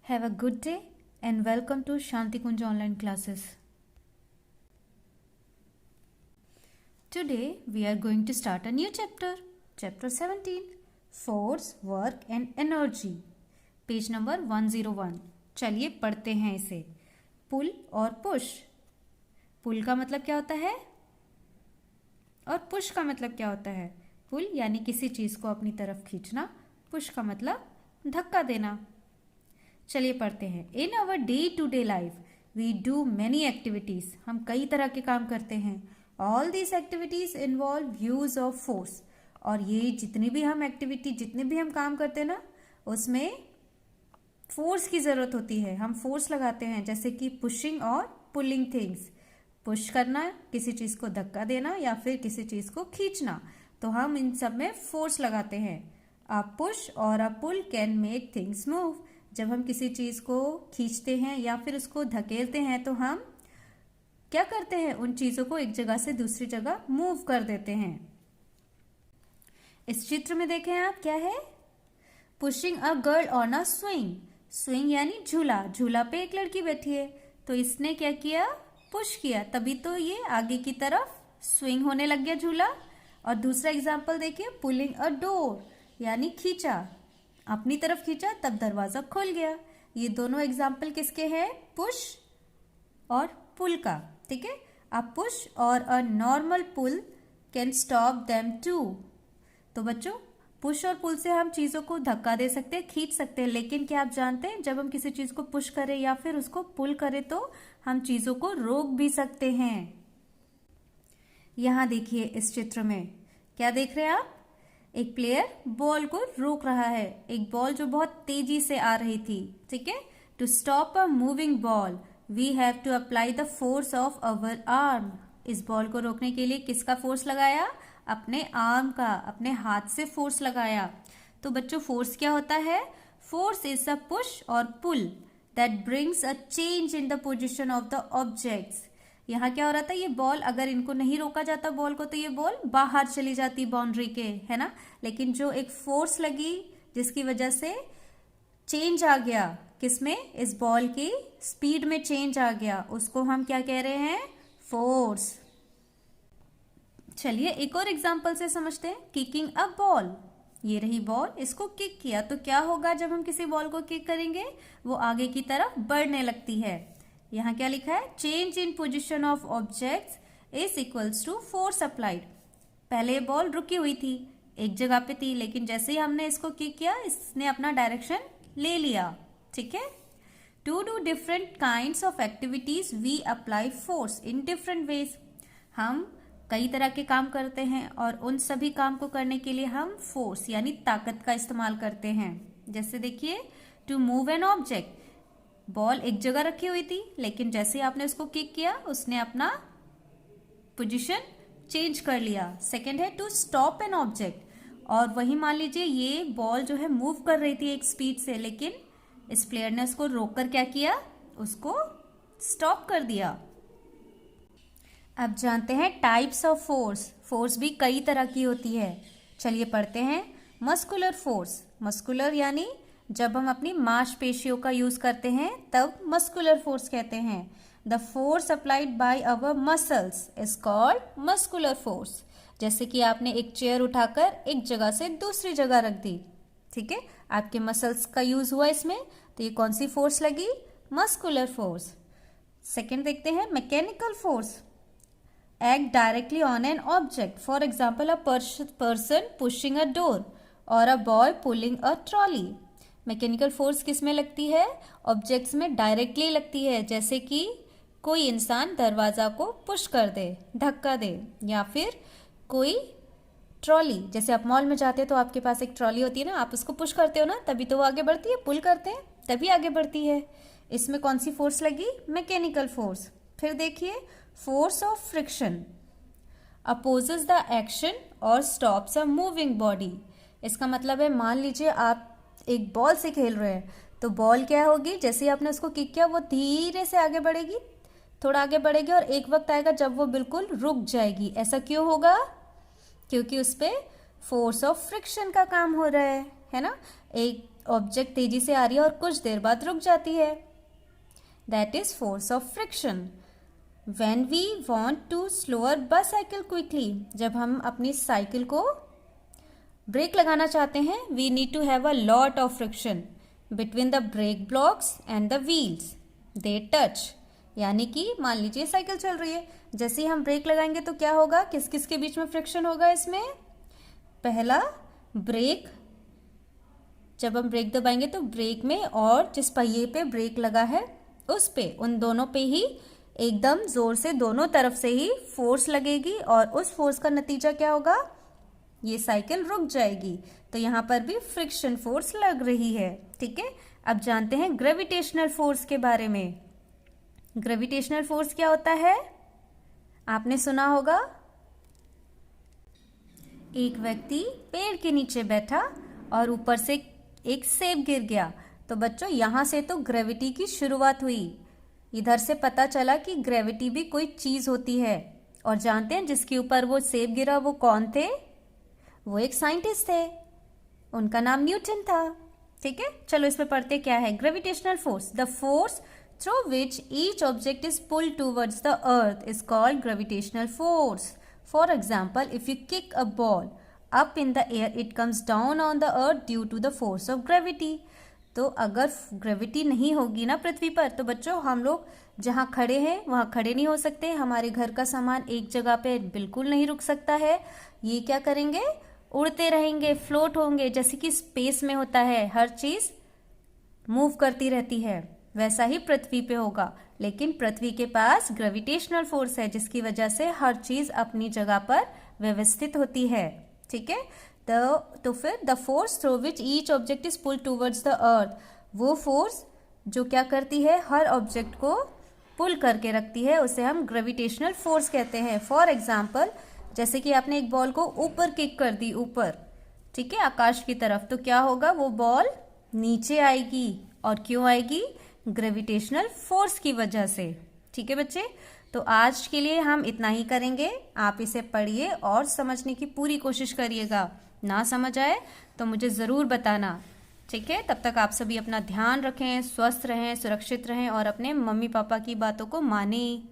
Have a good day and welcome to Shanti Kunj online classes. Today we are going to start a new chapter, chapter 17, Force, Work and Energy, page number 101. चलिए पढ़ते हैं इसे. पुल और push. पुल का मतलब क्या होता है और पुश का मतलब क्या होता है. पुल यानी किसी चीज को अपनी तरफ खींचना, पुश का मतलब धक्का देना. चलिए पढ़ते हैं. In our day to day life we do many activities. हम कई तरह के काम करते हैं. All this activities involve use of force. और ये जितनी भी हम काम करते हैं ना, उसमें फोर्स की जरूरत होती है. हम फोर्स लगाते हैं, जैसे कि पुशिंग और पुलिंग थिंग्स. पुश करना, किसी चीज को धक्का देना या फिर किसी चीज को खींचना, तो हम इन सब में फोर्स लगाते हैं. अ पुश और अ पुल कैन मेक थिंग्स मूव. जब हम किसी चीज को खींचते हैं या फिर उसको धकेलते हैं तो हम क्या करते हैं, उन चीजों को एक जगह से दूसरी जगह मूव कर देते हैं. इस चित्र में देखें आप, क्या है. Pushing a girl on a swing. Swing यानी झूला. झूला पे एक लड़की बैठी है, तो इसने क्या किया, पुश किया, तभी तो ये आगे की तरफ स्विंग होने लग गया झूला. और दूसरा एग्जाम्पल देखिए, पुलिंग अ डोर यानी खींचा, अपनी तरफ खींचा तब दरवाजा खुल गया. ये दोनों एग्जाम्पल किसके हैं, पुश और पुल का. ठीक है. अ पुश और a normal pull can stop them too. तो बच्चों, पुश और पुल से हम चीजों को धक्का दे सकते हैं, खींच सकते हैं, लेकिन क्या आप जानते हैं, जब हम किसी चीज को पुश करें या फिर उसको पुल करें तो हम चीजों को रोक भी सकते हैं. यहां देखिए, इस चित्र में क्या देख रहे हैं आप, एक प्लेयर बॉल को रोक रहा है. एक बॉल जो बहुत तेजी से आ रही थी. ठीक है. To stop a moving ball we have to apply the force of our arm. इस बॉल को रोकने के लिए किसका फोर्स लगाया, अपने आर्म का, अपने हाथ से फोर्स लगाया. तो बच्चों, फोर्स क्या होता है, फोर्स इज अ पुश और pull that brings a change in the position of the objects. यहाँ क्या हो रहा था, ये बॉल अगर इनको नहीं रोका जाता बॉल को, तो ये बॉल बाहर चली जाती बाउंड्री के, है ना. लेकिन जो एक फोर्स लगी जिसकी वजह से चेंज आ गया, किसमें, इस बॉल की स्पीड में चेंज आ गया, उसको हम क्या कह रहे हैं, फोर्स. चलिए एक और एग्जांपल से समझते हैं. Kicking a ball. ये रही बॉल, इसको किक किया तो क्या होगा, जब हम किसी बॉल को किक करेंगे वो आगे की तरफ बढ़ने लगती है. यहाँ क्या लिखा है, change in position of objects is equals to force applied. पहले बॉल रुकी हुई थी, एक जगह पे थी, लेकिन जैसे ही हमने इसको किक किया, इसने अपना डायरेक्शन ले लिया. ठीक है. To do different kinds of activities we apply force in different ways. हम कई तरह के काम करते हैं और उन सभी काम को करने के लिए हम फोर्स यानी ताकत का इस्तेमाल करते हैं. जैसे देखिए, to move an object. Ball एक जगह रखी हुई थी, लेकिन जैसे ही आपने उसको किक किया, उसने अपना पोजीशन चेंज कर लिया. सेकंड है टू स्टॉप एन ऑब्जेक्ट. और वही मान लीजिए ये बॉल जो है मूव कर रही थी एक स्पीड से, लेकिन इस प्लेयर ने उसको रोककर क्या किया, उसको स्टॉप कर दिया. अब जानते हैं टाइप्स ऑफ फोर्स. फोर्स भी कई तरह की होती है. चलिए पढ़ते हैं. Muscular force. मस्कुलर यानी जब हम अपनी मांसपेशियों का यूज करते हैं तब मस्कुलर फोर्स कहते हैं. The force applied by our muscles is called muscular force. जैसे कि आपने एक चेयर उठाकर एक जगह से दूसरी जगह रख दी. ठीक है. आपके मसल्स का यूज हुआ इसमें, तो ये कौन सी फोर्स लगी, मस्कुलर फोर्स. सेकेंड देखते हैं, mechanical force. Act directly on an object. For example, a person pushing a door और a boy pulling a trolley. Mechanical force किस में लगती है, ऑब्जेक्ट्स में डायरेक्टली लगती है. जैसे कि कोई इंसान दरवाजा को पुश कर दे, धक्का दे, या फिर कोई ट्रॉली, जैसे आप मॉल में जाते हैं तो आपके पास एक ट्रॉली होती है ना, आप उसको पुश करते हो ना, तभी तो वो आगे बढ़ती है. पुल करते हैं तभी आगे बढ़ती है. इसमें कौन सी फोर्स लगी, मैकेनिकल फोर्स. फिर देखिए, force of friction opposes the action और स्टॉप्स अ मूविंग बॉडी. इसका मतलब है, मान लीजिए आप एक बॉल से खेल रहे हैं, तो बॉल क्या होगी, जैसे ही आपने उसको किक किया वो धीरे से आगे बढ़ेगी, थोड़ा आगे बढ़ेगी, और एक वक्त आएगा जब वो बिल्कुल रुक जाएगी. ऐसा क्यों होगा, क्योंकि उस पर फोर्स ऑफ फ्रिक्शन का काम हो रहा है ना. एक ऑब्जेक्ट तेजी से आ रही है और कुछ देर बाद रुक जाती है। That is force of friction. When we want to slow our bicycle quickly, जब हम अपनी साइकिल को ब्रेक लगाना चाहते हैं, we need to have a lot of friction between the brake blocks and the wheels. They touch. यानी कि मान लीजिए साइकिल चल रही है, जैसे ही हम ब्रेक लगाएंगे तो क्या होगा, किस किस के बीच में फ्रिक्शन होगा इसमें? पहला ब्रेक, जब हम ब्रेक दबाएंगे तो ब्रेक में और जिस पहिए पे ब्रेक लगा है उस पे, उन दोनों पे ही एकदम जोर से दोनों तरफ से ही फोर्स लगेगी और उस फोर्स का नतीजा क्या होगा, ये साइकिल रुक जाएगी। तो यहाँ पर भी फ्रिक्शन फोर्स लग रही है। ठीक है, अब जानते हैं ग्रेविटेशनल फोर्स के बारे में। ग्रेविटेशनल फोर्स क्या होता है, आपने सुना होगा, एक व्यक्ति पेड़ के नीचे बैठा और ऊपर से एक सेब गिर गया। तो बच्चों यहाँ से तो ग्रेविटी की शुरुआत हुई। इधर से पता चला कि ग्रेविटी भी कोई चीज होती है। और जानते हैं जिसके ऊपर वो सेब गिरा वो कौन थे? वो एक साइंटिस्ट थे, उनका नाम न्यूटन था। ठीक है, चलो इसमें पढ़ते क्या है। Gravitational force, the force through which each object is pulled towards the earth is called gravitational force. For example, if you kick a ball up in the air it comes down on the earth due to the force of gravity. तो अगर gravity नहीं होगी ना पृथ्वी पर, तो बच्चों हम लोग जहाँ खड़े हैं वहाँ खड़े नहीं हो सकते, हमारे घर का सामान एक जगह पे बिल्कुल नहीं रुक सकता है। ये क्या करेंगे, उड़ते रहेंगे, फ्लोट होंगे, जैसे कि स्पेस में होता है, हर चीज मूव करती रहती है, वैसा ही पृथ्वी पे होगा। लेकिन पृथ्वी के पास ग्रेविटेशनल फोर्स है जिसकी वजह से हर चीज अपनी जगह पर व्यवस्थित होती है। ठीक है, तो फिर the force through which each object is pulled towards the अर्थ, वो फोर्स जो क्या करती है, हर ऑब्जेक्ट को पुल करके रखती है, उसे हम ग्रेविटेशनल फोर्स कहते हैं। फॉर एग्जाम्पल, जैसे कि आपने एक बॉल को ऊपर किक कर दी, ऊपर, ठीक है, आकाश की तरफ, तो क्या होगा, वो बॉल नीचे आएगी। और क्यों आएगी? ग्रेविटेशनल फोर्स की वजह से। ठीक है बच्चे, तो आज के लिए हम इतना ही करेंगे। आप इसे पढ़िए और समझने की पूरी कोशिश करिएगा। ना समझ आए तो मुझे ज़रूर बताना। ठीक है, तब तक आप सभी अपना ध्यान रखें, स्वस्थ रहें, सुरक्षित रहें और अपने मम्मी पापा की बातों को मानें।